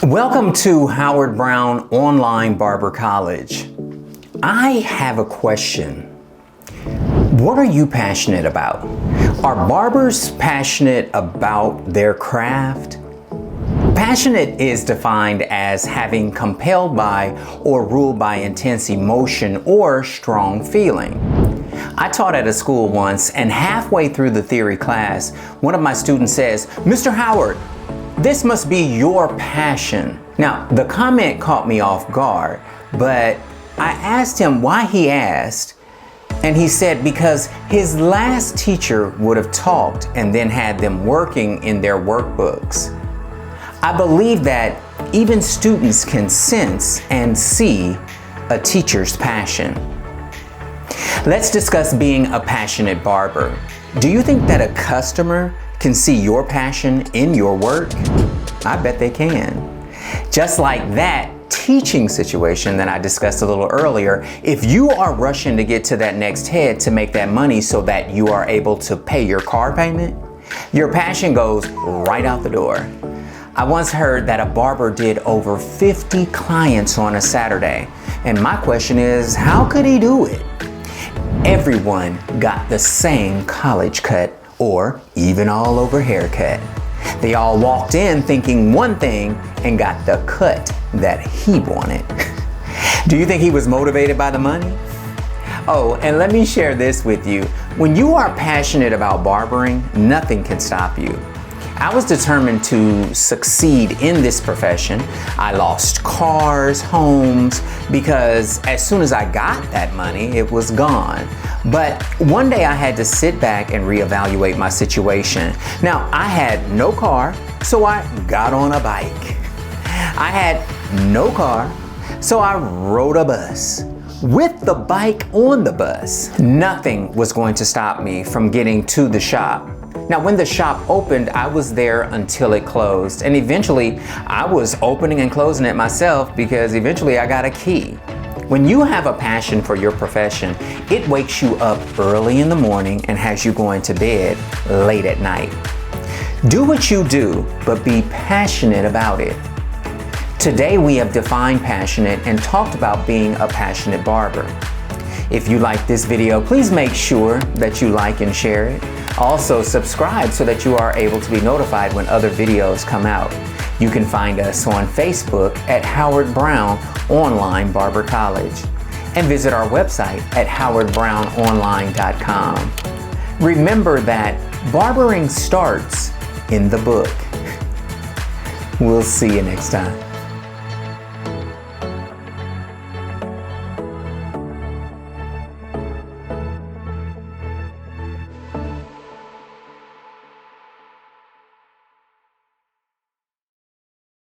Welcome to Howard Brown Online Barber College. I have a question. What are you passionate about? Are barbers passionate about their craft? Passionate is defined as having compelled by or ruled by intense emotion or strong feeling. I taught at a school once, and halfway through the theory class, one of my students says, "Mr. Howard, this must be your passion." Now, the comment caught me off guard, but I asked him why he asked, and he said because his last teacher would have talked and then had them working in their workbooks. I believe that even students can sense and see a teacher's passion. Let's discuss being a passionate barber. Do you think that a customer can see your passion in your work? I bet they can. Just like that teaching situation that I discussed a little earlier, if you are rushing to get to that next head to make that money so that you are able to pay your car payment, your passion goes right out the door. I once heard that a barber did over 50 clients on a Saturday, and my question is, how could he do it? Everyone got the same college cut or even all over haircut. They all walked in thinking one thing and got the cut that he wanted. Do you think he was motivated by the money? Oh, and let me share this with you. When you are passionate about barbering, nothing can stop you. I was determined to succeed in this profession. I lost cars, homes, because as soon as I got that money, it was gone. But one day I had to sit back and reevaluate my situation. Now, I had no car, so I got on a bike. I had no car, so I rode a bus. With the bike on the bus, nothing was going to stop me from getting to the shop. Now, when the shop opened, I was there until it closed. And eventually, I was opening and closing it myself because eventually I got a key. When you have a passion for your profession, it wakes you up early in the morning and has you going to bed late at night. Do what you do, but be passionate about it. Today, we have defined passionate and talked about being a passionate barber. If you like this video, please make sure that you like and share it. Also, subscribe so that you are able to be notified when other videos come out. You can find us on Facebook at Howard Brown Online Barber College and visit our website at howardbrownonline.com. Remember that barbering starts in the book. We'll see you next time.